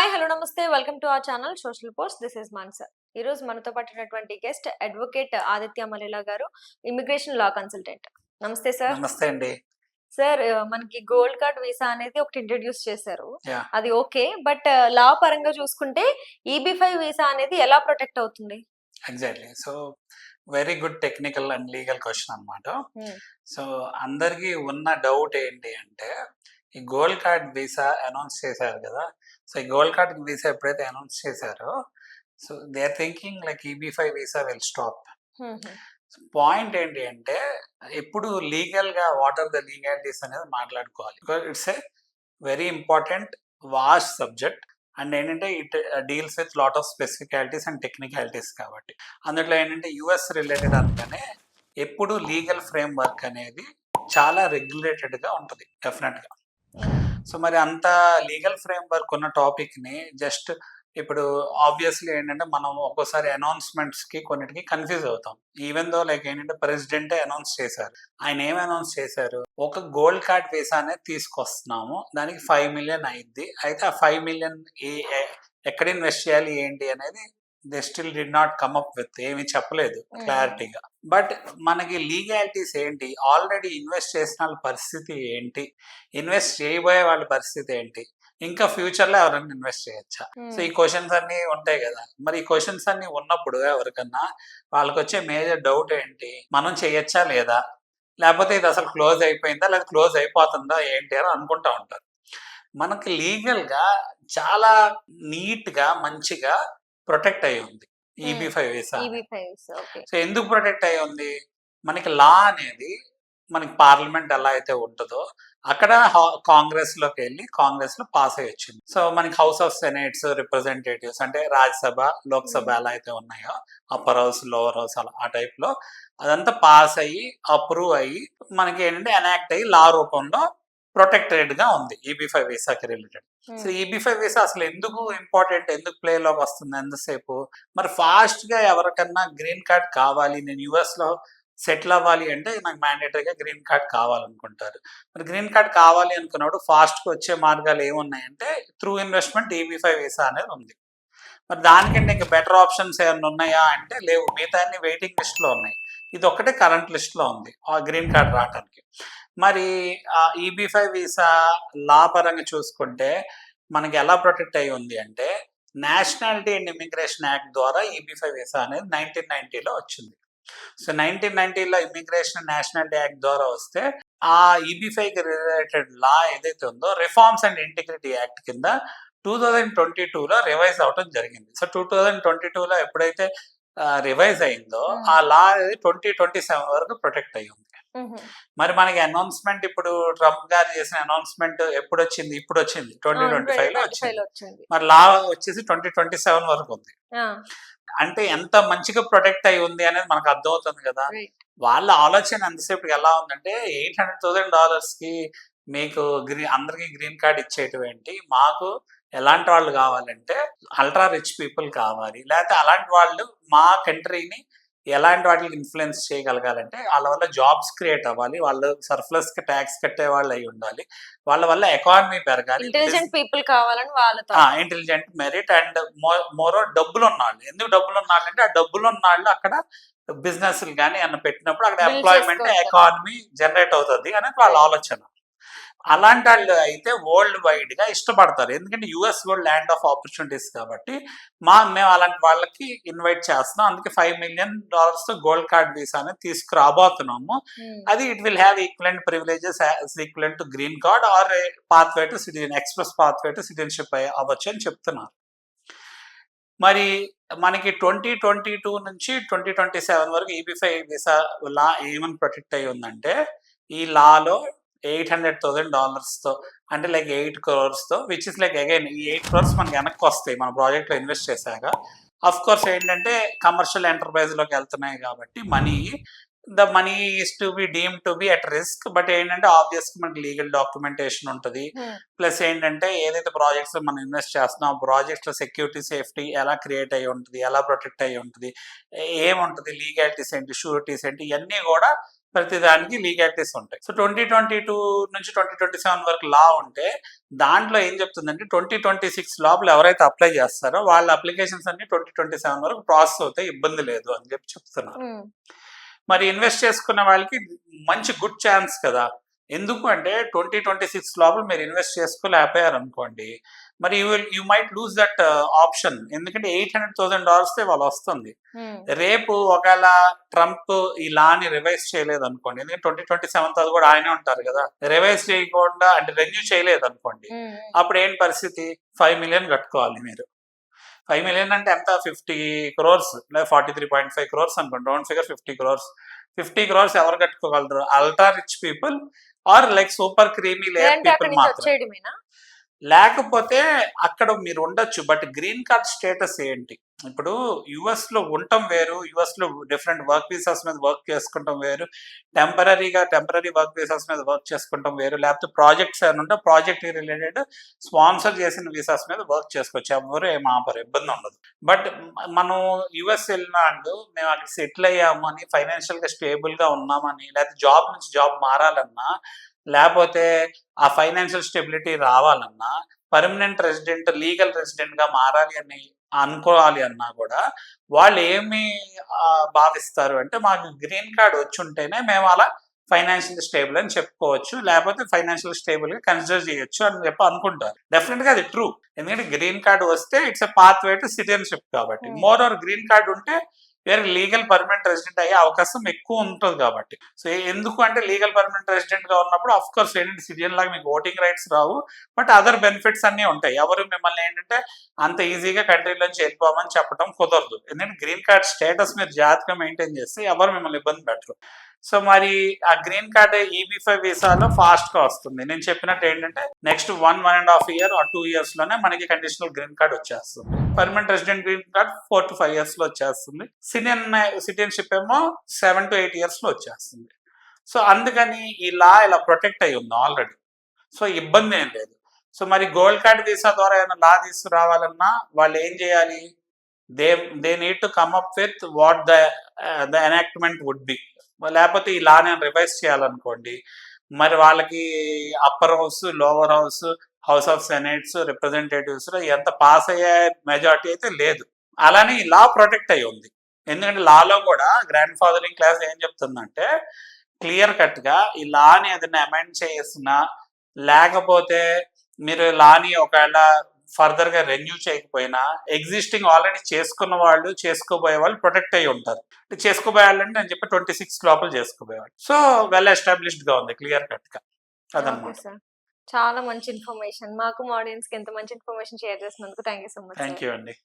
Hi hello namaste welcome to our channel social post. This is మాన్స. ఈ రోజు మనతో పట్టినటువంటి గెస్ట్ అడ్వకేట్ ఆదిత్య మలిలా గారు, immigration law consultant. Namaste sir. Namaste అండి. సార్, మనకి గోల్డ్ కార్డ్ వీసా అనేది ఒకటి ఇంట్రడ్యూస్ చేశారు. యాహ్! అది ఓకే. బట్ లా పరంగా చూసుకుంటే EB5 వీసా అనేది ఎలా ప్రొటెక్ట్ అవుతుంది? Exactly. So, very good technical and legal question అన్నమాట. హ్మ్. సో, అందరికీ ఉన్న డౌట్ ఏంటి అంటే, ఈ గోల్డ్ కార్డ్ వీసా అనౌన్స్ చేశారు కదా! సో, ఈ గోల్డ్ కార్డ్ వీసా ఎప్పుడైతే అనౌన్స్ చేశారో, సో, they are thinking like EB5 visa will stop. హుహు. పాయింట్ ఏంటి అంటే, ఎప్పుడు లీగల్‌గా వాట్ ఆర్ ద లీగాలిటీస్ అనేది మాట్లాడుకోవాలి. Because it's a very important vast subject. And ఏంటంటే it deals with lot of specificalities and technicalities కాబట్టి అందులో ఏంటంటే యుఎస్ రిలేటెడ్ అనగానే ఎప్పుడు లీగల్ ఫ్రేమ్ వర్క్ అనేది చాలా రెగ్యులేటెడ్గా ఉంటుంది డెఫినెట్గా. సో మరి అంత లీగల్ ఫ్రేమ్ వర్క్ ఉన్న టాపిక్ని జస్ట్ ఇప్పుడు ఆబ్వియస్లీ ఏంటంటే మనం ఒక్కోసారి అనౌన్స్మెంట్స్కి కొన్నిటికి కన్ఫ్యూజ్ అవుతాం. ఈవెన్ దో లైక్ ఏంటంటే ప్రెసిడెంటే అనౌన్స్ చేశారు. ఆయన ఏం అనౌన్స్ చేశారు, ఒక గోల్డ్ కార్డ్ వీసా అనేది తీసుకొస్తున్నాము, దానికి 5 మిలియన్ అయింది. అయితే ఆ 5 మిలియన్ ఎక్కడ ఇన్వెస్ట్ చేయాలి ఏంటి అనేది they still did not come up with, ఏమి చెప్పలేదు క్లారిటీగా. బట్ మనకి లీగాలిటీస్ ఏంటి, ఆల్రెడీ ఇన్వెస్ట్ చేసిన వాళ్ళ పరిస్థితి ఏంటి, ఇన్వెస్ట్ చేయబోయే వాళ్ళ పరిస్థితి ఏంటి, ఇంకా ఫ్యూచర్ లో ఎవరైనా ఇన్వెస్ట్ చేయొచ్చా? సో ఈ క్వశ్చన్స్ అన్ని ఉంటాయి కదా. మరి ఈ క్వశ్చన్స్ అన్ని ఉన్నప్పుడు ఎవరికన్నా వాళ్ళకి వచ్చే మేజర్ డౌట్ ఏంటి, మనం చేయొచ్చా లేదా, లేకపోతే ఇది అసలు క్లోజ్ అయిపోయిందా లేదా క్లోజ్ అయిపోతుందా ఏంటి అని అనుకుంటా ఉంటారు. మనకి లీగల్ గా చాలా నీట్ గా మంచిగా ప్రొటెక్ట్ అయి ఉంది EB5 వీసా. సో ఎందుకు ప్రొటెక్ట్ అయి ఉంది, మనకి లా అనేది మనకి పార్లమెంట్ ఎలా అయితే ఉంటుందో అక్కడ కాంగ్రెస్ లోకి వెళ్ళి కాంగ్రెస్ లో పాస్ అయ్యి వచ్చింది. సో మనకి హౌస్ ఆఫ్ సెనేట్స్ రిప్రజెంటేటివ్స్ అంటే రాజ్యసభ లోక్సభ ఎలా అయితే ఉన్నాయో అప్పర్ హౌస్ లోవర్ హౌస్ అలా ఆ టైప్ లో అదంతా పాస్ అయ్యి అప్రూవ్ అయ్యి మనకి ఏంటంటే ఎనాక్ట్ అయ్యి లా రూపంలో ప్రొటెక్టెడ్ గా ఉంది EB5 వీసాకి related. So EB5 visa అసలు ఎందుకు ఇంపార్టెంట్, ఎందుకు ప్లే లోకి వస్తుంది ఎంతసేపు, మరి ఫాస్ట్ గా ఎవరికన్నా గ్రీన్ కార్డ్ కావాలి, నేను యుఎస్ లో సెటిల్ అవ్వాలి అంటే నాకు మ్యాండేటరీగా గ్రీన్ కార్డ్ కావాలనుకుంటారు. మరి గ్రీన్ కార్డ్ కావాలి అనుకున్నప్పుడు ఫాస్ట్గా వచ్చే మార్గాలు ఏమున్నాయంటే త్రూ ఇన్వెస్ట్మెంట్ EB5 వీసా అనేది ఉంది. మరి దానికంటే ఇంకా బెటర్ ఆప్షన్స్ ఏమైనా ఉన్నాయా అంటే లేవు, మిగతా అన్ని వెయిటింగ్ లిస్ట్లో ఉన్నాయి. ఇది ఒక్కటే కరెంట్ లిస్ట్లో ఉంది ఆ గ్రీన్ కార్డ్ రావడానికి. మరి EB5 వీసా లా పరంగా చూసుకుంటే మనకి ఎలా ప్రొటెక్ట్ అయి ఉంది అంటే, నేషనాలిటీ అండ్ ఇమిగ్రేషన్ యాక్ట్ ద్వారా EB5 వీసా అనేది 1990లో వచ్చింది. సో 1990లో ఇమిగ్రేషన్ నేషనాలిటీ యాక్ట్ ద్వారా వస్తే ఆ EB5కి రిలేటెడ్ లా ఏదైతే ఉందో రిఫార్మ్స్ అండ్ ఇంటిగ్రిటీ యాక్ట్ కింద 2022లో రివైజ్ అవడం జరిగింది. సో 2022లో ఎప్పుడైతే రివైజ్ అయిందో ఆ లా అనేది 2027 వరకు ప్రొటెక్ట్ అయ్యి ఉంది. మరి మనకి అనౌన్స్మెంట్ ఇప్పుడు ట్రంప్ గారు చేసిన అనౌన్స్మెంట్ ఎప్పుడు వచ్చింది, ఇప్పుడు వచ్చింది 2025లో వచ్చింది. మరి లా వచ్చేసి 2027 వరకు ఉంది. అంటే ఎంత మంచిగా ప్రొటెక్ట్ అయి ఉంది అనేది మనకు అర్థమవుతుంది కదా. వాళ్ళ ఆలోచన ఎంతసేపు ఎలా ఉందంటే $800,000కి మీకు అందరికి గ్రీన్ కార్డ్ ఇచ్చేయటం ఏంటి, మాకు ఎలాంటి వాళ్ళు కావాలంటే అల్ట్రా రిచ్ పీపుల్ కావాలి, లేకపోతే అలాంటి వాళ్ళు మా కంట్రీని ఎలాంటి వాటికి ఇన్ఫ్లుయెన్స్ చేయగలగాలంటే వాళ్ళ వల్ల జాబ్స్ క్రియేట్ అవ్వాలి, వాళ్ళు సర్ప్లస్ కి ట్యాక్స్ కట్టే వాళ్ళు అయి ఉండాలి, వాళ్ళ వల్ల ఎకానమీ పెరగాలి, ఇంటెలిజెంట్ పీపుల్ కావాలని వాళ్ళతో ఇంటెలిజెంట్ మెరిట్ అండ్ మోరో డబ్బులు ఉన్నాళ్ళు. ఎందుకు డబ్బులు ఉన్నాళ్ళు అంటే ఆ డబ్బులు ఉన్నాళ్ళు అక్కడ బిజినెస్ కానీ అన్న పెట్టినప్పుడు అక్కడ ఎంప్లాయ్మెంట్ ఎకానమీ జనరేట్ అవుతుంది అనేది వాళ్ళ ఆలోచన. అలాంటి వాళ్ళు అయితే వరల్డ్ వైడ్ గా ఇష్టపడతారు, ఎందుకంటే యుఎస్ కూడా ల్యాండ్ ఆఫ్ ఆపర్చునిటీస్ కాబట్టి మేము అలాంటి వాళ్ళకి ఇన్వైట్ చేస్తున్నాం. అందుకే $5 మిలియన్ తో గోల్డ్ కార్డ్ వీసా అనేది తీసుకురాబోతున్నాము. అది it will have equivalent privileges equivalent to green card or pathway to citizen, express pathway to citizenship అవ్వచ్చు అని చెప్తున్నారు. మరి మనకి 2022 నుంచి 2027 వరకు EB5 వీసా లా ఏమని ప్రొటెక్ట్ అయి ఉందంటే, ఈ లాలో $800,000తో అంటే like 8 crores which is like again ఈ 8 crores మనకి వెనక్కి వస్తాయి మన ప్రాజెక్ట్లో ఇన్వెస్ట్ చేశాక. అఫ్ కోర్స్ ఏంటంటే కమర్షియల్ ఎంటర్ప్రైజ్లోకి వెళ్తున్నాయి కాబట్టి the money is to be deemed to be at risk. But ఏంటంటే ఆబ్వియస్గా మనకి లీగల్ డాక్యుమెంటేషన్ ఉంటుంది. ప్లస్ ఏంటంటే ఏదైతే ప్రాజెక్ట్స్ మనం ఇన్వెస్ట్ చేస్తున్నాం ఆ ప్రాజెక్ట్స్లో సెక్యూరిటీ సేఫ్టీ ఎలా క్రియేట్ అయ్యి ఉంటుంది, ఎలా ప్రొటెక్ట్ అయ్యి ఉంటుంది, ఏముంటుంది, లీగాలిటీస్ ఏంటి, షూరిటీస్ ఏంటి, ఇవన్నీ కూడా ప్రతిదానికి లీగాలిటీస్ ఉంటాయి. సో 2022 నుంచి 2027 వరకు లా ఉంటే దాంట్లో ఏం చెప్తుందంటే 2026 లోపల ఎవరైతే అప్లై చేస్తారో వాళ్ళ అప్లికేషన్స్ అన్ని 2027 వరకు ప్రాసెస్ అవుతాయి, ఇబ్బంది లేదు అని చెప్పి చెప్తున్నారు. మరి ఇన్వెస్ట్ చేసుకున్న వాళ్ళకి మంచి గుడ్ ఛాన్స్ కదా. ఎందుకు అంటే 2026 లోపల మీరు ఇన్వెస్ట్ చేసుకోలేకపోయారు అనుకోండి, మరి you might lose that option. ఎందుకంటే $800,000 వాళ్ళు వస్తుంది. రేపు ఒకవేళ ట్రంప్ ఈ లాని రివైజ్ చేయలేదు అనుకోండి, ఎందుకంటే 2027 అది కూడా ఆయనే ఉంటారు కదా, రివైజ్ చేయకుండా అంటే రెన్యూ చేయలేదు అనుకోండి, అప్పుడు ఏంటి పరిస్థితి? 5 million కట్టుకోవాలి మీరు. 5 million అంటే ఎంత? 50 crores లేదా 43.5 crores అనుకోండి, డోంట్ ఫిగర్ 50 crores. 50 crores ఎవరు కట్టుకోగలరు? Ultra rich people or like super creamy layer people మాత్రం. లేకపోతే అక్కడ మీరు ఉండొచ్చు, బట్ గ్రీన్ కార్డ్ స్టేటస్ ఏంటి? ఇప్పుడు యుఎస్ లో ఉండటం వేరు, యుఎస్ లో డిఫరెంట్ వర్క్ వీసాస్ మీద వర్క్ చేసుకుంటాం వేరు, టెంపరీ వర్క్ వీసాస్ మీద వర్క్ చేసుకుంటాం వేరు, లేకపోతే ప్రాజెక్ట్స్ ఏమైనా ఉంటే ప్రాజెక్ట్ రిలేటెడ్ స్పాన్సర్ చేసిన వీసాస్ మీద వర్క్ చేసుకోవచ్చు, ఎవరు ఏం ఆపరు, ఇబ్బంది ఉండదు. బట్ మనం యుఎస్ వెళ్ళినాడు, మేము అక్కడ సెటిల్ అయ్యాము అని, ఫైనాన్షియల్ గా స్టేబుల్ గా ఉన్నామని, లేకపోతే జాబ్ నుంచి జాబ్ మారాలన్నా, లేకపోతే ఆ ఫైనాన్షియల్ స్టెబిలిటీ రావాలన్నా, పర్మనెంట్ రెసిడెంట్ లీగల్ రెసిడెంట్ గా మారాలి అని అనుకోవాలి అన్నా కూడా వాళ్ళు ఏమి భావిస్తారు అంటే, మాకు గ్రీన్ కార్డ్ వచ్చి ఉంటేనే మేము అలా ఫైనాన్షియల్ స్టేబుల్ అని చెప్పుకోవచ్చు, లేకపోతే ఫైనాన్షియల్ స్టేబుల్ గా కన్సిడర్ చేయొచ్చు అని చెప్పి అనుకుంటారు. డెఫినెట్ గా అది ట్రూ, ఎందుకంటే గ్రీన్ కార్డ్ వస్తే it's a path way to citizenship కాబట్టి. మోర్ ఓవర్ గ్రీన్ కార్డ్ ఉంటే వేరే లీగల్ పర్మనెంట్ రెసిడెంట్ అయ్యే అవకాశం ఎక్కువ ఉంటుంది కాబట్టి. సో ఎందుకు అంటే లీగల్ పర్మనెంట్ రెసిడెంట్ గా ఉన్నప్పుడు అఫ్ కోర్స్ ఏంటంటే సిటిజన్ లాగా మీకు voting rights Rao, but other benefits అన్ని ఉంటాయి. ఎవరు మిమ్మల్ని ఏంటంటే అంత ఈజీగా కంట్రీలోంచి వెళ్ళిపోమని చెప్పడం కుదరదు, ఎందుకంటే గ్రీన్ కార్డ్ స్టేటస్ మీరు జాగ్రత్తగా మెయింటైన్ చేస్తే ఎవరు మిమ్మల్ని ఇబ్బంది పెట్టరు. సో మరి ఆ గ్రీన్ కార్డ్ EB-5 వీసాలో ఫాస్ట్ గా వస్తుంది. నేను చెప్పినట్టు ఏంటంటే నెక్స్ట్ 1.5 year or 2 years లోనే మనకి కండిషనల్ గ్రీన్ కార్డ్ వచ్చేస్తుంది. Permanent resident green card 4 to 5 years లో వచ్చేస్తుంది. సిటిజన్షిప్ ఏమో 7 to 8 years లో వచ్చేస్తుంది. సో అందుకని ఈ లా ఇలా ప్రొటెక్ట్ అయి ఉంది ఆల్రెడీ, సో ఇబ్బంది ఏం లేదు. సో మరి గోల్డ్ కార్డ్ వీసా ద్వారా ఏమైనా లా తీసుకురావాలన్నా వాళ్ళు ఏం చేయాలి? They need to come up with what the enactment would be. లేకపోతే ఈ లా నేను రివైజ్ చేయాలనుకోండి, మరి వాళ్ళకి upper house, lower house, house of senates, representatives లో ఎంత పాస్ అయ్యే మెజారిటీ అయితే లేదు. అలానే ఈ లా ప్రొటెక్ట్ అయి ఉంది, ఎందుకంటే లాలో కూడా గ్రాండ్ ఫాదరింగ్ క్లాస్ ఏం చెప్తుందంటే క్లియర్ కట్ గా ఈ లాని ఏదైనా అమెండ్ చేసినా, లేకపోతే మీరు లాని ఒకవేళ ఫర్దర్ గా రెన్యూ చేయకపోయినా ఎగ్జిస్టింగ్ ఆల్రెడీ చేసుకున్న వాళ్ళు, చేసుకోబోయే వాళ్ళు ప్రొటెక్ట్ అయి ఉంటారు. చేసుకోబోయే వాళ్ళంటే నేను చెప్పి 26 లోపల చేసుకోబోయేవాళ్ళు. సో వెల్ ఎస్టాబ్లిష్డ్ గా ఉంది, క్లియర్ కట్ గా. అదనమాట. చాలా మంచి ఇన్ఫర్మేషన్, మాకు ఆడియన్స్ కి ఎంత మంచి ఇన్ఫర్మేషన్ షేర్ చేసినందుకు thank you so much. Thank you అండి.